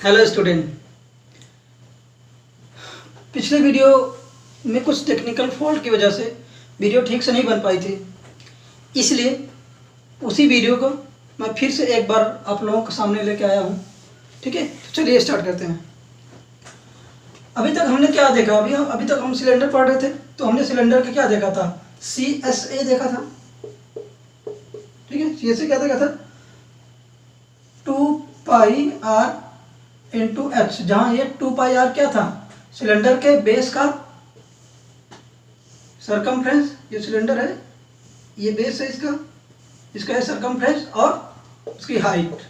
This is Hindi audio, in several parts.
Hello student. पिछले वीडियो में कुछ टेक्निकल फॉल्ट की वजह से वीडियो ठीक से नहीं बन पाई थी, इसलिए उसी वीडियो को मैं फिर से एक बार आप लोगों के सामने लेके आया हूँ। ठीक है, तो चलिए स्टार्ट करते हैं। अभी तक हमने क्या देखा? अभी तक हम सिलेंडर पढ़ रहे थे, तो हमने सिलेंडर का क्या देखा था? CSA देखा था। ठीक है, CSA क्या देखा था? 2πr इंटू एच, जहाँ ये 2πr क्या था? सिलेंडर के बेस का सरकमफ्रेंस। ये सिलेंडर है, ये बेस है इसका है सरकमफ्रेंस और उसकी हाइट।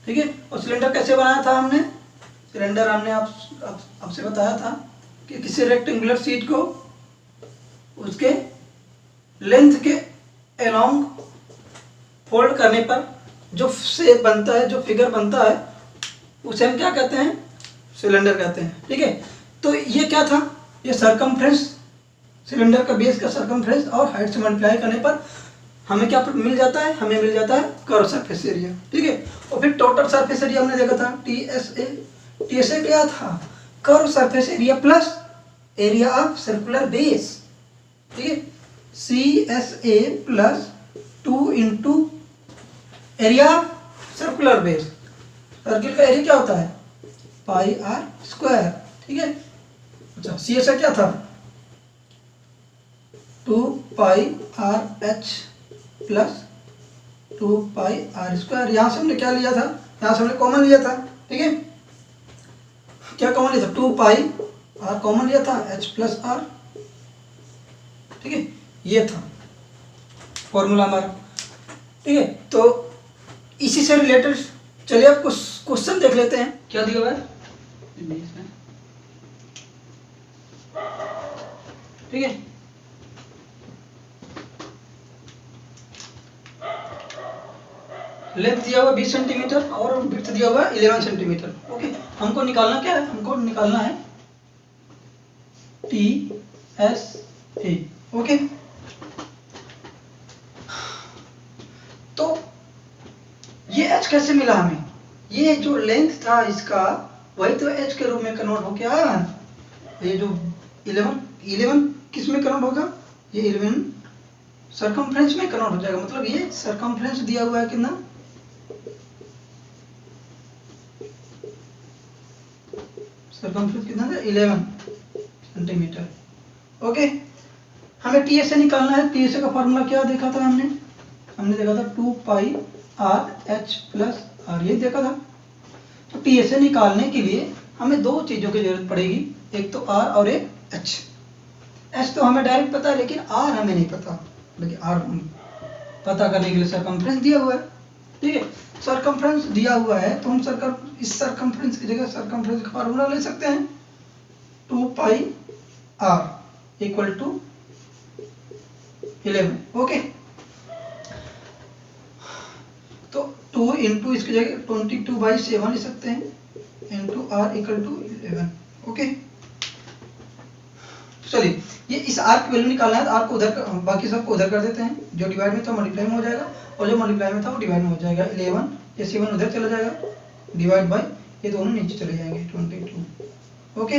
ठीक है, और सिलेंडर कैसे बनाया था हमने? सिलेंडर हमने आपसे बताया था कि किसी रेक्टेंगुलर शीट को उसके लेंथ के अलोंग फोल्ड करने पर जो शेप बनता है, जो फिगर बनता है, उसे हम क्या कहते हैं? सिलेंडर कहते हैं। ठीक है, तो ये क्या था? ये सरकमफ्रेंस, सिलेंडर का बेस का सरकमफ्रेंस और हाइट से मल्टीप्लाई करने पर हमें क्या मिल जाता है? हमें मिल जाता है कर्व सरफेस एरिया। ठीक है, और फिर टोटल सरफेस एरिया हमने देखा था TSA क्या था? Curve surface area plus area of circular base. ठीक है, CSA plus 2 into area circular base. Circle का एरिया क्या होता है? πr²। ठीक है, अच्छा CSA क्या था? 2πrh plus 2πr²। यहाँ से हमने क्या लिया था? यहाँ से हमने कॉमन लिया था। ठीक है, क्या कॉमन लिया था? 2πr कॉमन लिया था, h प्लस r। ठीक है, ये था फॉर्मूला हमारा। ठीक है, तो इसी से रिलेटेड चलिए आप कुछ क्वेश्चन देख लेते हैं। क्या दिया हुआ है? ठीक है, लेंथ दिया हुआ 20 सेंटीमीटर और विड्थ दिया हुआ 11 सेंटीमीटर। ओके, हमको निकालना क्या है? हमको निकालना है TSA। ओके, तो ये h कैसे मिला हमें? ये जो लेंथ था इसका, वही तो h के रूप में कन्वर्ट होके आया है। ये जो 11 किस में कन्वर्ट होगा? ये 11 सरकमफ्रेंस में कन्वर्ट हो जाएगा। मतलब ये सरकमफ्रेंस दिया हुआ है कितना? सरकमफ्रेंस कितना था? 11 सेंटीमीटर। ओके, हमें TSA निकालना है। TSA का फॉर्मूला क्या देखा था हमने? हमने देखा था 2πrh प्लस r, ये देखा था। तो TSA निकालने के लिए हमें दो चीज़ों की जरूरत पड़ेगी, एक तो r और एक h। h तो हमें डायरेक्ट पता है, लेकिन r हमें नहीं पता। लेकिन r पता करने के लिए सरकमफ्रेंस दिया हुआ है। ठीक है, सरकमफ्रेंस दिया हुआ है तो हम इस सरकमफ्रेंस की जगह सरकमफ्रेंस का फार्मूला ले सकते हैं। 2πr equal to 11। ओके, तो 2 इंटू इसकी जगह 22/7 ले सकते हैं into r equal to 11। Okay, चलिए ये इस r की वैल्यू निकालना है। तो r को उधर, बाकी सबको उधर कर देते हैं। जो डिवाइड में था मल्टीप्लाई में हो जाएगा, और जो मल्टीप्लाई में था वो डिवाइड में हो जाएगा। 11, ये 7 उधर चला जाएगा, डिवाइड बाय ये दोनों नीचे चले जाएंगे, 22। ओके,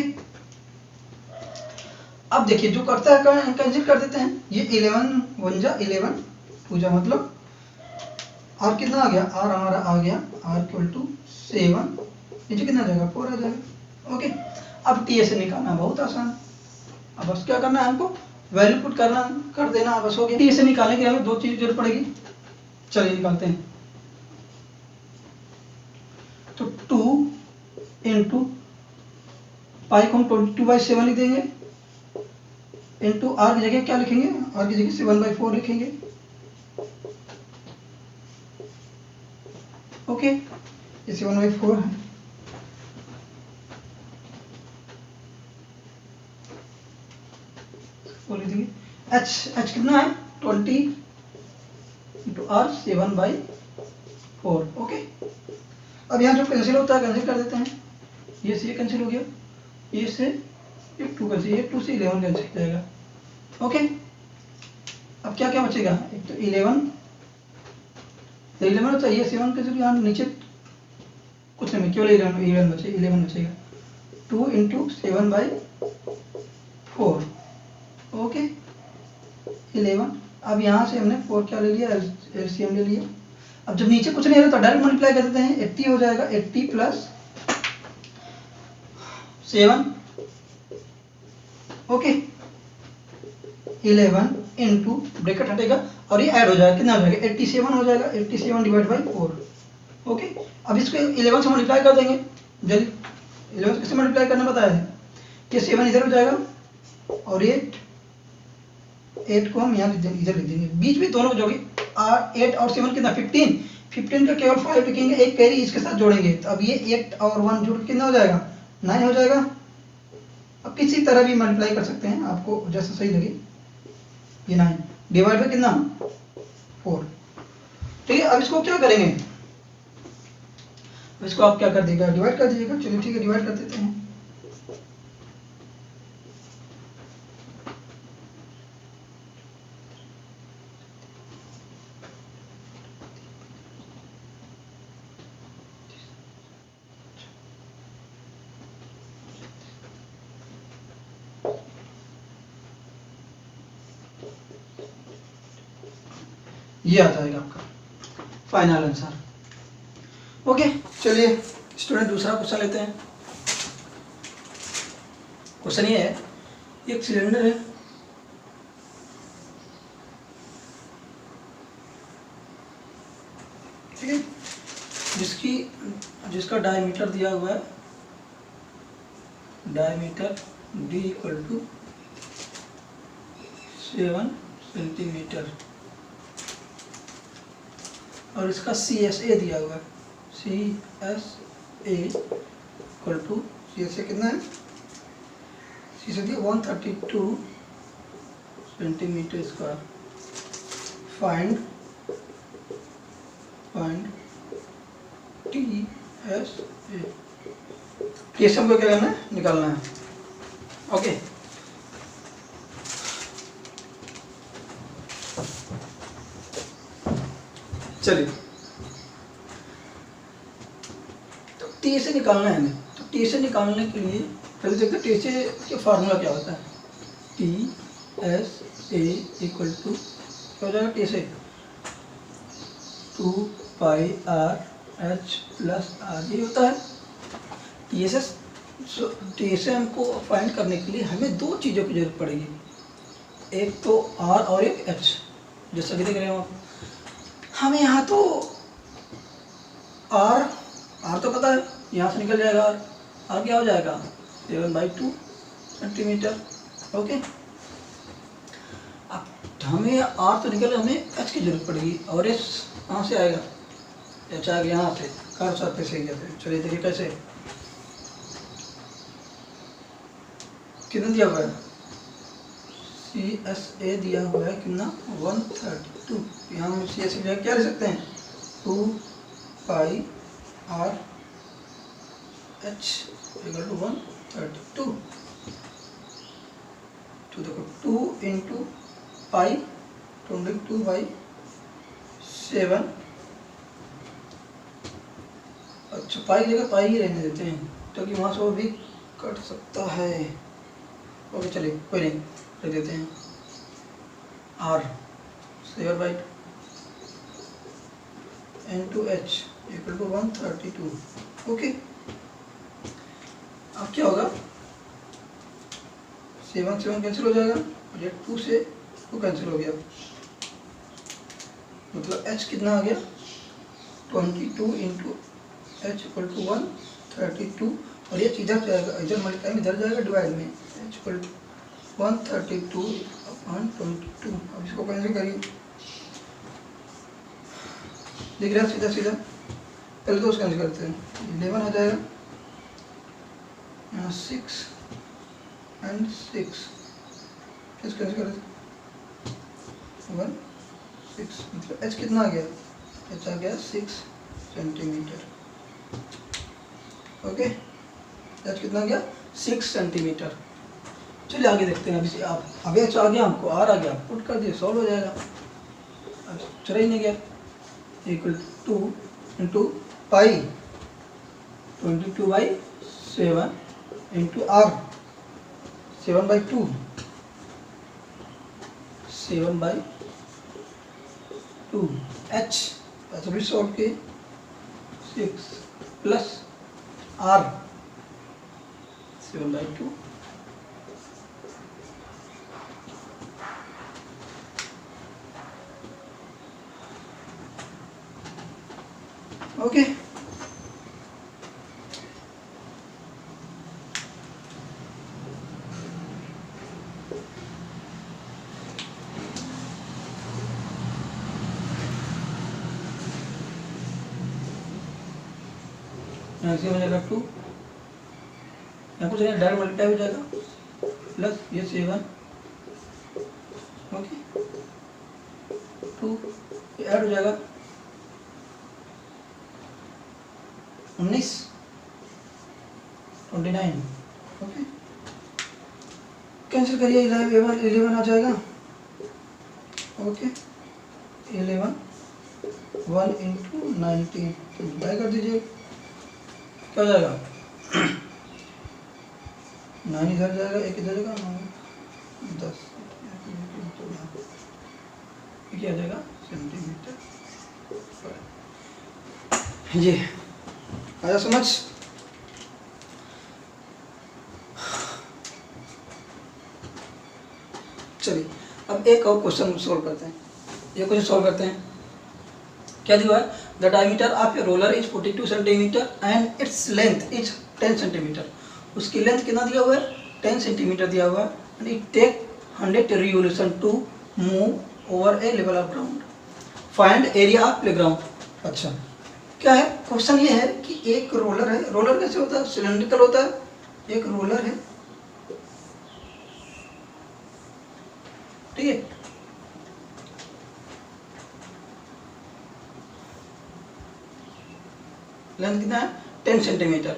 अब देखिए जो करता है कैंसिल कर देते हैं। ये 11 1 जा 11 2 जा, मतलब r कितना आ गया? r हमारा आ गया r इक्वल टू 7, नीचे कितना आ जाएगा? 4 आ जाएगा। ओके, अब TSA निकालना बहुत आसान। अब बस क्या करना है? हमको वैल्यू पुट कर देना, बस हो गया। TSA निकालने के लिए हमें दो चीज जरूरत पड़ेगी। चलिए निकालते हैं। तो 2 इंटू पाई को हम 22/7 लिख देंगे, इंटू r की जगह क्या लिखेंगे? r की जगह 7/4 लिखेंगे। ओके, ये 7/4 है। h कितना है? 20 इंटू r 7/4। ओके, अब यहाँ जो कैंसिल होता है कैंसिल कर देते हैं। ये से ये कैंसिल हो गया, ये से ये 2 कैंसिल, ये 2 से 11 कैंसिल हो जाएगा। ओके, अब क्या क्या बचेगा? एक तो 11 तो ये 7 कैंसिल, यहाँ नीचे कुछ नहीं, केवल 11 बचेगा 2 इंटू 7/4। ओके 11। अब यहाँ से हमने 4 क्या ले लिया, एलसीएम ले लिया। अब जब नीचे कुछ नहीं है तो डायरेक्ट मल्टीप्लाई कर देते हैं, 80 हो जाएगा, 80 प्लस 7। ओके 11 इंटू ब्रैकेट हटेगा और ये ऐड हो जाएगा, कितना हो जाएगा 87 हो जाएगा, 87 डिवाइड बाई 4। ओके अब इसको 11 से मल्टीप्लाई कर देंगे, जल्दी 11 से कैसे मल्टीप्लाई करना बताया है। ये 7 इधर हो जाएगा और 8 को हम यहाँ इधर लिख देंगे, बीच में दोनों को जोड़ेंगे। 8 और 7 कितना 15 का केवल 5 लिखेंगे, एक कैरी इसके साथ जोड़ेंगे, तो अब ये 8 और 1 जोड़ कितना हो जाएगा 9 हो जाएगा। अब किसी तरह भी मल्टीप्लाई कर सकते हैं, आपको जैसा सही लगे। ये 9 डिवाइड बाय कितना 4। ठीक है अब इसको क्या करेंगे, इसको आप क्या कर देगा, डिवाइड कर दीजिएगा। चलिए ठीक है डिवाइड कर देते हैं। ये आ जाएगा आपका फाइनल आंसर। ओके चलिए स्टूडेंट दूसरा क्वेश्चन लेते हैं। क्वेश्चन ये है, एक सिलेंडर है, ठीक है, जिसका डायमीटर दिया हुआ है, diameter d equal to 7 centimetre और इसका CSA दिया हुआ है, CSA इक्वल टू CSA कितना है, CSA 132 centimetre square. Find TSA, TSA हमको क्या करना है, निकालना है। ओके चलिए तो TSA निकालना है हमें, तो TSA निकालने के लिए पहले देखते हैं TSA का फार्मूला क्या होता है। TSA इक्वल टू क्या हो जाएगा, TSA 2πRH प्लस R, ये होता है TSA हमको फाइंड करने के लिए हमें दो चीज़ों की जरूरत पड़ेगी, एक तो R और एक H। जैसा कि देख रहे हो आप, हमें यहाँ तो R तो पता है, यहाँ से निकल जाएगा R क्या हो जाएगा 7/2 सेंटीमीटर। ओके अब हमें R तो निकल, हमें H की जरूरत पड़ेगी, और H कहाँ से आएगा, H आ गया यहाँ से, कर्व सरफेस से गया। चलिए देखिए कैसे, कितना दिया हुआ है, CSA दिया हुआ है कितना 132, यहाँ हम CSA क्या ले सकते हैं 2πRH इक्वल टू 132। तो देखो 2 इंटू पाई 22/7, अच्छा पाई जगह पाई ही रहने देते हैं क्योंकि वहाँ से वो भी कट सकता है। ओके चलिए कोई नहीं, रख देते हैं R 7/2 into H equal to 132। Okay अब क्या होगा, 7 कैंसिल हो जाएगा और ये 2 से 2 कैंसिल हो गया, मतलब H कितना आ गया 22 इंटू H इक्वल टू 132, और ये इधर जाएगा, इधर मल्टीप्लाई इधर जाएगा डिवाइड में, H इक्वल टू 132/22। अब इसको कैंसिल करिए, दिख रहा है सीधा सीधा, पहले तो उसको कैंसिल करते हैं, 11 हो जाएगा, यहाँ 6 and 6 कैसे कैंसिल करें 1 6, मतलब H कितना आ गया, H आ गया 6 सेंटीमीटर। ओके H कितना आ गया 6 सेंटीमीटर। चलिए आगे देखते हैं, अभी आप अभी H आ गया, हमको R आ गया, पुट कर दिए, सॉल्व हो जाएगा। अब चला ही नहीं गया, equal 2 into pi 22/7 into R 7/2 7/2 H भी सॉल्व के 6 प्लस आर 7/2 ओके। यहाँ से हो जाएगा 2, यहाँ कुछ डायरेक्ट मल्टीप्लाई हो जाएगा प्लस ये 7 ओके 2 ये ऐड हो जाएगा 19 29 ओके। कैंसिल करिए 11 आ जाएगा ओके 11 1 इंटू 19 मल्टीप्लाई कर दीजिए क्या हो जाएगा 9 इधर जाएगा 1 इधर जाएगा 10 क्या आ जाएगा सेंटीमीटर ये आया समझ। चलिए अब एक और क्वेश्चन सॉल्व करते हैं। ये क्वेश्चन सॉल्व करते हैं। क्या दिया है? The diameter of a roller is 42 centimetre and it's length is 10 centimetre. उसकी लेंथ कितना दिया हुआ है? 10 सेंटीमीटर दिया हुआ है and it take 100 revolution to move over a level of ground. Find area of playground. अच्छा क्या है क्वेश्चन? ये है कि एक रोलर है। रोलर कैसे होता है? सिलेंड्रिकल होता है। एक रोलर है ठीक है। लेंथ कितना है? 10 सेंटीमीटर।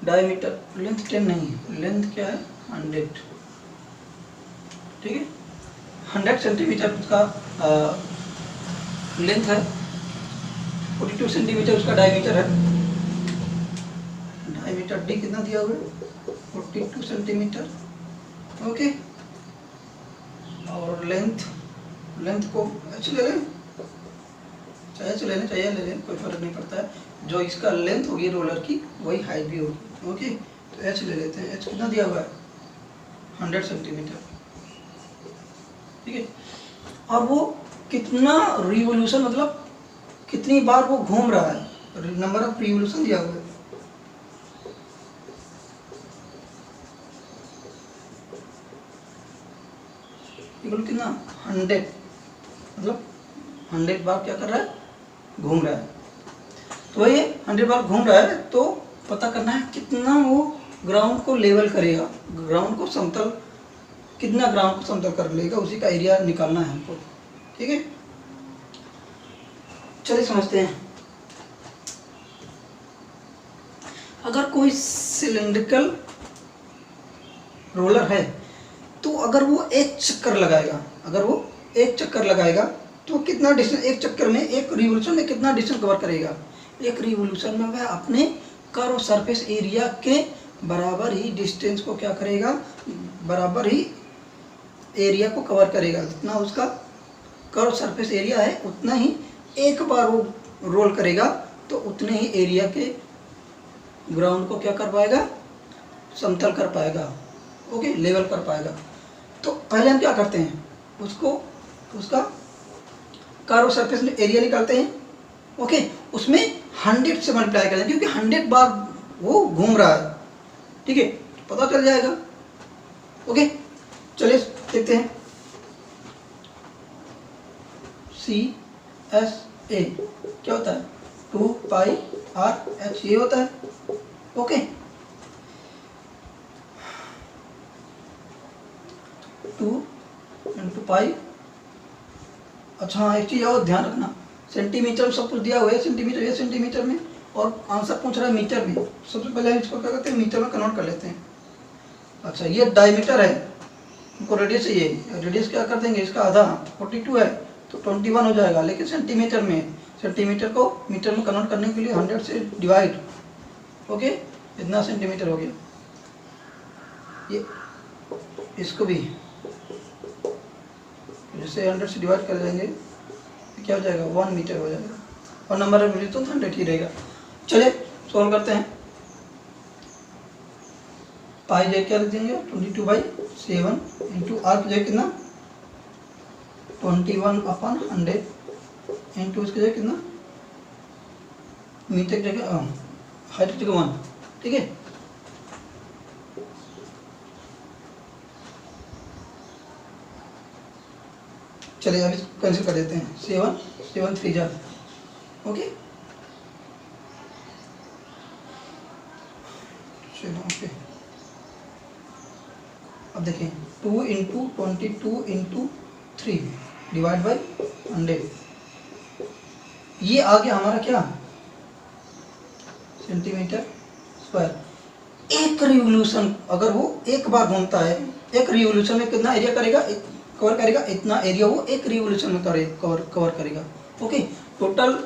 डायमीटर लेंथ 10 नहीं है, लेंथ क्या है? 100 ठीक है। 100 सेंटीमीटर उसका लेंथ है, 42 सेंटीमीटर उसका डायमीटर है। डायमीटर डी कितना दिया हुआ है? 42 सेंटीमीटर ओके। और लेंथ को एच ले लें, चाहे एच ले लें चाहे ले लें, कोई फर्क नहीं पड़ता है। जो इसका लेंथ होगी रोलर की वही हाइट भी होगी ओके। तो एच ले लेते हैं। एच कितना दिया हुआ है? 100 सेंटीमीटर ठीक है। और वो कितना रिवोल्यूशन मतलब कितनी बार वो घूम रहा है, नंबर ऑफ रिवोल्यूशन दिया हुआ है। कितना? 100 मतलब 100 बार क्या कर रहा है? घूम रहा है। तो ये 100 बार घूम रहा है तो पता करना है कितना वो ग्राउंड को लेवल करेगा, ग्राउंड को समतल, कितना ग्राउंड को समतल कर लेगा, उसी का एरिया निकालना है हमको ठीक है। चलिए समझते हैं। अगर कोई सिलिंड्रिकल रोलर है तो अगर वो एक चक्कर लगाएगा तो कितना डिस्टेंस, एक चक्कर में, एक रिवोल्यूशन में कितना डिस्टेंस कवर करेगा? एक रिवोल्यूशन में वह अपने कर्व सरफेस एरिया के बराबर ही डिस्टेंस को क्या करेगा? बराबर ही एरिया को कवर करेगा। जितना उसका कर्व सरफेस एरिया है उतना ही एक बार वो रोल करेगा तो उतने ही एरिया के ग्राउंड को क्या कर पाएगा? समतल कर पाएगा ओके, लेवल कर पाएगा। तो पहले हम क्या करते हैं? उसका कर्व सरफेस में एरिया निकालते हैं ओके। उसमें 100 से मल्टीप्लाई करते हैं क्योंकि 100 बार वो घूम रहा है ठीक है, पता चल जाएगा ओके। चलिए देखते हैं। CSA क्या होता है? 2πRH ये होता है ओके। 2 इंटू पाई। अच्छा हाँ एक चीज़ और ध्यान रखना, सेंटीमीटर में सब कुछ दिया हुआ है, सेंटीमीटर ये सेंटीमीटर में, और आंसर पूछ रहा है मीटर में। सबसे पहले हम इसको क्या करते हैं? मीटर में कन्वर्ट कर लेते हैं। अच्छा ये डायमीटर है, हमको रेडियस चाहिए, रेडियस क्या कर देंगे? इसका आधा 42 है तो तो 21 हो जाएगा, लेकिन सेंटीमीटर में है। सेंटीमीटर को मीटर में कन्वर्ट करने के लिए 100 से डिवाइड, ओके, इतना सेंटीमीटर हो गया। ये इसको भी जैसे 100 से डिवाइड कर देंगे तो क्या हो जाएगा, 1 मीटर हो जाएगा, और नंबर ऑफ यूनिट तो 100 ही रहेगा। चलिए सॉल्व करते हैं। पाई जगह क्या लिख देंगे, 22/7 इंटू आर की जगह कितना 21/100 इंटू इसकी जगह कितना मीटर की जगह हाइट की जगह 1, ठीक है। चलिए अभी कैंसिल कर देते हैं, 7 7 3 जा, ओके चलो ओके। अब देखिए 2 इंटू 22 इंटू 3 डिवाइड बाई 100, ये आ गया हमारा क्या, सेंटीमीटर स्क्वायर। एक रिवोल्यूशन अगर वो एक बार घूमता है, एक रिवोल्यूशन में कितना एरिया करेगा, कवर करेगा, इतना एरिया वो एक रिवोल्यूशन में कवर करेगा, ओके। टोटल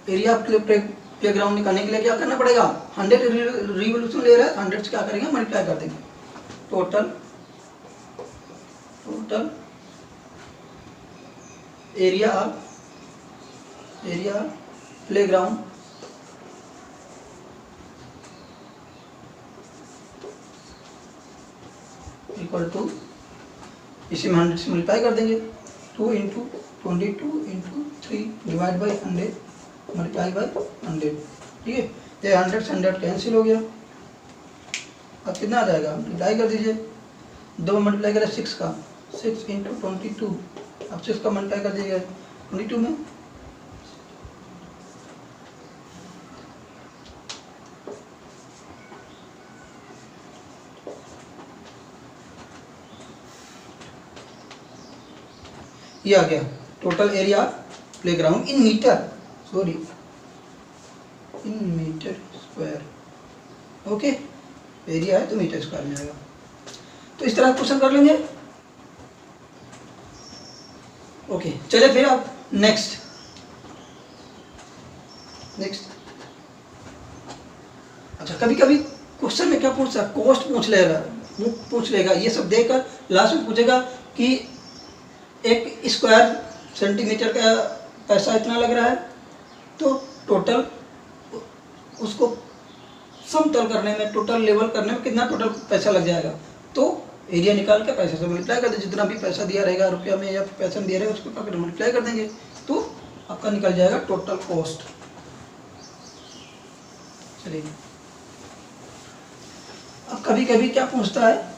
एरिया प्लेग्राउंड निकालने के लिए क्या करना पड़ेगा, 100 रिवोल्यूशन ले रहा है, 100 से क्या करेंगे मल्टीप्लाई कर देंगे। Total area playground equal to, इसी में 100 से मल्टीप्लाई कर देंगे, 2 into 22 into 3 divide by 100 multiply by 100, ठीक है। ये 100 से 100 कैंसिल हो गया। अब कितना आ जाएगा, मल्टीप्लाई कर दीजिए, 2 मल्टीप्लाई करें 6 का, 6 इंटू 22, अब 6 का मल्टीप्लाई कर दीजिए 22 में, ये आ गया total area playground in metre, sorry in metre square, okay. Area है तो मीटर स्क्वायर में आएगा। तो इस तरह क्वेश्चन कर लेंगे, ओके। चलिए फिर अब नेक्स्ट अच्छा, कभी कभी क्वेश्चन में क्या पूछता है, कॉस्ट पूछ लेगा, ये सब देकर लास्ट में पूछेगा कि एक स्क्वायर सेंटीमीटर का पैसा इतना लग रहा है, तो टोटल उसको समतल करने में, टोटल लेवल करने में कितना टोटल पैसा लग जाएगा, तो एरिया निकाल के पैसे से मल्टीप्लाई कर दें, जितना भी पैसा दिया रहेगा रुपया में या पैसा में दिया रहेगा उसको पकड़ मल्टीप्लाई कर देंगे, तो आपका निकल जाएगा टोटल कॉस्ट। चलिए अब कभी कभी क्या पूछता है,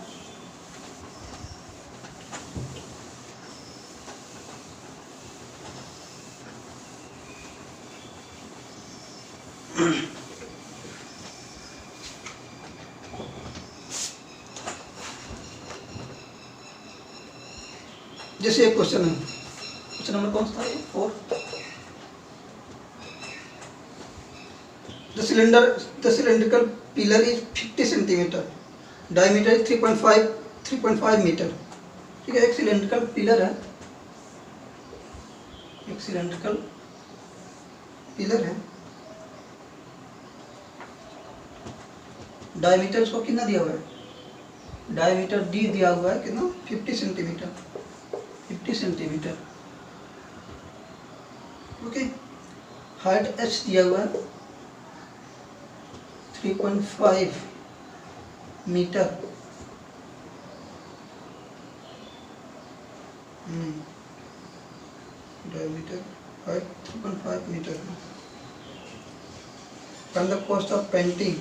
जैसे एक क्वेश्चन है, क्वेश्चन नंबर कौन सा है, 4, the cylindrical pillar is 50 centimetre, diameter is 3.5 metre, ठीक है। एक सिलेंड्रिकल पिलर है, डायमीटर उसको कितना दिया हुआ है, डायमीटर डी दिया हुआ है कितना 50 सेंटीमीटर, ओके। हाइट एच दिया हुआ है 3.5 metre, diameter height 3.5 metre. Find the cost of painting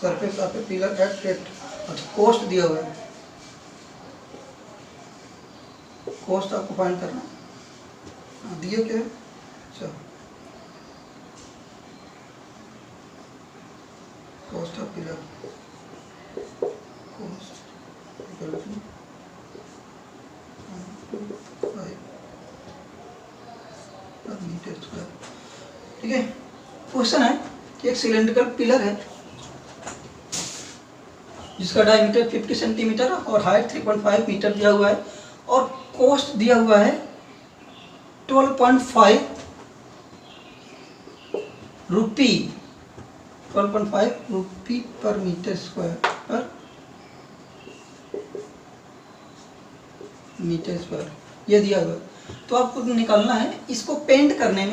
surface of a pillar at rate, अच्छा कॉस्ट दिया हुआ है, कॉस्ट आपको फाइंड करना है, दिए क्या है, अच्छा cost of pillar, cost equal to 1.5 per metre square, ठीक है। क्वेश्चन है कि एक सिलेंड्रिकल पिलर है जिसका डायमीटर 50 सेंटीमीटर और हाइट 3.5 मीटर दिया हुआ है, और कॉस्ट दिया हुआ है 12.5 रुपी, 12.5 रुपी पर मीटर स्क्वायर ये दिया हुआ। तो आपको निकालना है इसको पेंट करने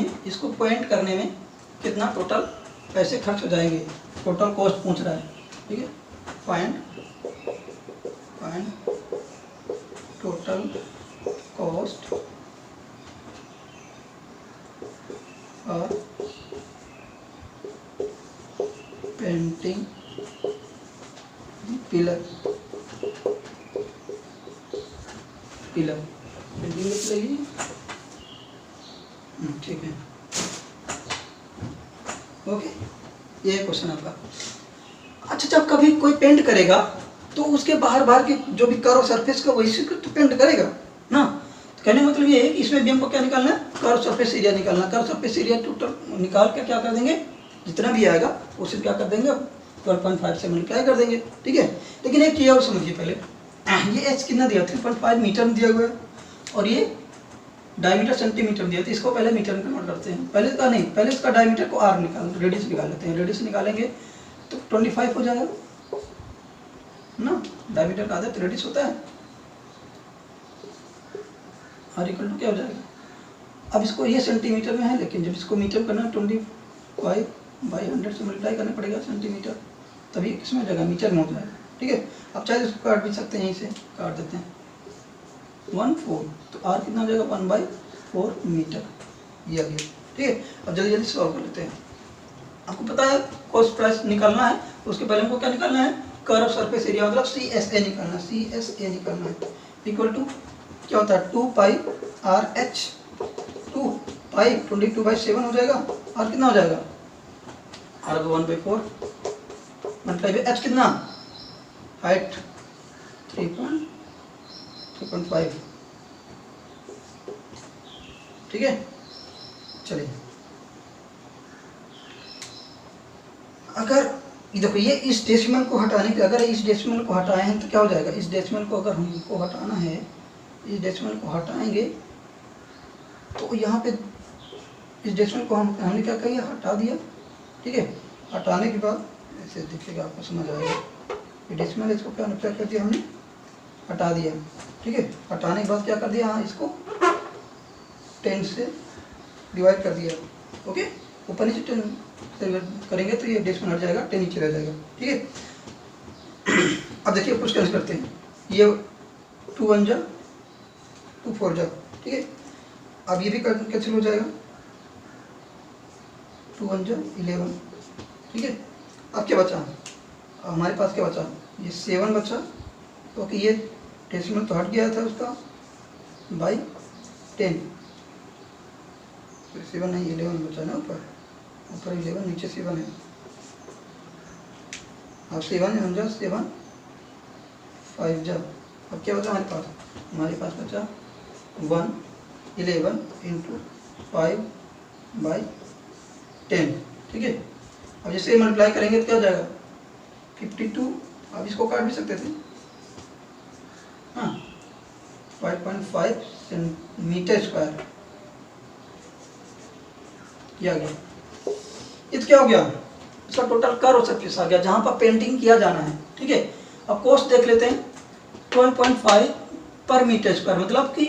में कितना टोटल पैसे खर्च हो जाएंगे, टोटल कॉस्ट पूछ रहा है। ठीक है, फाइंड टोटल कॉस्ट और पेंटिंग पिलर पेंटिंग लगेगी। ठीक है, ओके, ये क्वेश्चन आपका। अच्छा, जब कभी कोई पेंट करेगा तो उसके बाहर के जो भी कर्व सरफेस का वैसे तो पेंट करेगा ना। तो कहने का मतलब ये है कि इसमें भी हमको क्या निकालना है, कर्व सरफेस एरिया निकालना। कर्व सरफेस एरिया टोटल निकाल के क्या कर देंगे, जितना भी आएगा उसे क्या कर देंगे, 12.5 से मल्टीप्लाई कर देंगे। ठीक है, लेकिन एक चीज़ और समझिए पहले, ये एच कितना दिया, 3.5 मीटर में दिया हुआ है और ये डायमीटर सेंटीमीटर दिया, तो इसको पहले मीटर में कन्वर्ट करते हैं। पहले इसका डायमीटर को आर रेडियस निकाल लेते हैं। रेडियस निकालेंगे तो 25 हो जाएगा ना, डायमीटर का आधा तो रेडियस होता है। आर इक्वल टू क्या हो जाएगा, अब इसको ये सेंटीमीटर में है, लेकिन जब इसको मीटर में करना 25/100 से मल्टीप्लाई करना पड़ेगा सेंटीमीटर, तभी किसमें हो जाएगा, मीटर में हो जाएगा। ठीक है, अब चाहे इसको काट भी सकते हैं, यहीं से काट देते हैं 1/4, तो आर कितना हो जाएगा 1/4 मीटर, ये आ गया। ठीक है, अब जल्दी जल्दी सॉल्व कर लेते हैं। आपको पता है कॉस्ट प्राइस निकालना है, तो उसके पहले हमको क्या निकालना है, कर्व सरफेस एरिया मतलब CSA निकालना है, इक्वल टू क्या होता है 2πRH, 22/7 हो जाएगा। और कितना हो जाएगा, आर 1/4 मल्टीप्लाई बाय एच कितना, हाइट 3.5। ठीक है, चलिए अगर देखो ये इस डेसिमल को हटाने के, अगर इस डेसिमल को हटाए हैं तो क्या हो जाएगा, इस डेसिमल को अगर हमको हटाना है, इस डेसिमल को हटाएंगे तो यहाँ पे इस डेसिमल को हमने क्या किया, हटा दिया। ठीक है, हटाने के बाद ऐसे देखिएगा, आपको समझ आएगा, ये डेसिमल इसको क्या कर दिया हमने, हटा दिया। ठीक है, हटाने के बाद क्या कर दिया, हाँ इसको 10 से डिवाइड कर दिया। ओके, ऊपर नीचे 10 से करेंगे तो ये डेसिमल हट जाएगा, 10 नीचे रह जाएगा। ठीक है, अब देखिए कुछ कैंसिल करते हैं, ये 2 1 जा 2 4 जा। ठीक है, अब ये भी कैंसिल हो जाएगा, 2 1 जा 11। ठीक है, अब क्या बचा, हमारे पास क्या बचा, ये 7 बचा, क्योंकि ये डेसिमल तो हट गया था उसका बाई 10, 7 नहीं 11 बचा ना, ऊपर 11 नीचे 7 है। अब 7 1 जा 7 5 जा, अब क्या बचा हमारे पास बचा 11 इंटू 5/10। ठीक है, अब जैसे मल्टीप्लाई करेंगे तो क्या हो जाएगा 52। अब इसको काट भी सकते थे, हाँ 5.5 मीटर स्क्वायर, ये आ गया। ये तो क्या हो गया, इसका टोटल कर्व सरफेस आ गया जहां पर पेंटिंग किया जाना है। ठीक है, अब कॉस्ट देख लेते हैं, 12.5 पर मीटर स्क्वायर, मतलब कि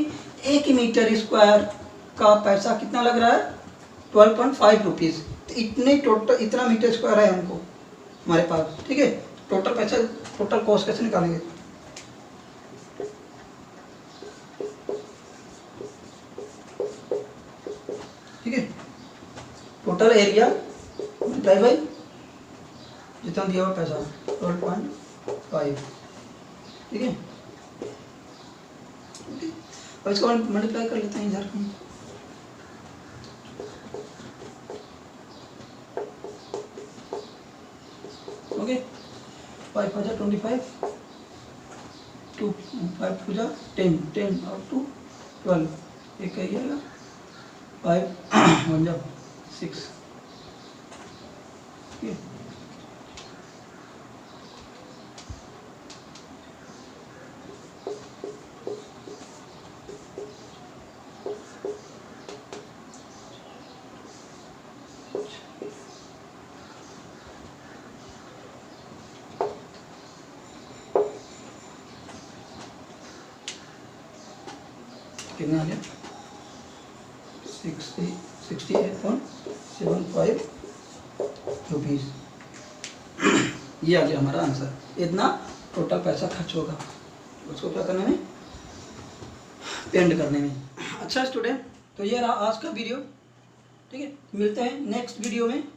1 मीटर स्क्वायर का पैसा कितना लग रहा है, 12.5 रुपीज़। तो इतना मीटर स्क्वायर है हमको हमारे पास। ठीक है, टोटल पैसा, टोटल कॉस्ट कैसे निकालेंगे, ठीक है, टोटल एरिया मल्टीप्लाई बाई जितना दिया हुआ पैसा 12.5। ठीक है, अब इसको मल्टीप्लाई कर लेते हैं इधर। ओके, 5 5 25, 2 5 2 10 और 2 12, एक कहिएगा 5 1 6। कितना आ गया 68.75 रुपीज़। ये आ गया हमारा आंसर, इतना टोटल पैसा खर्च होगा उसको क्या करने में, पेंड करने में। अच्छा स्टूडेंट, तो ये रहा आज का वीडियो, ठीक है। मिलते हैं नेक्स्ट वीडियो में।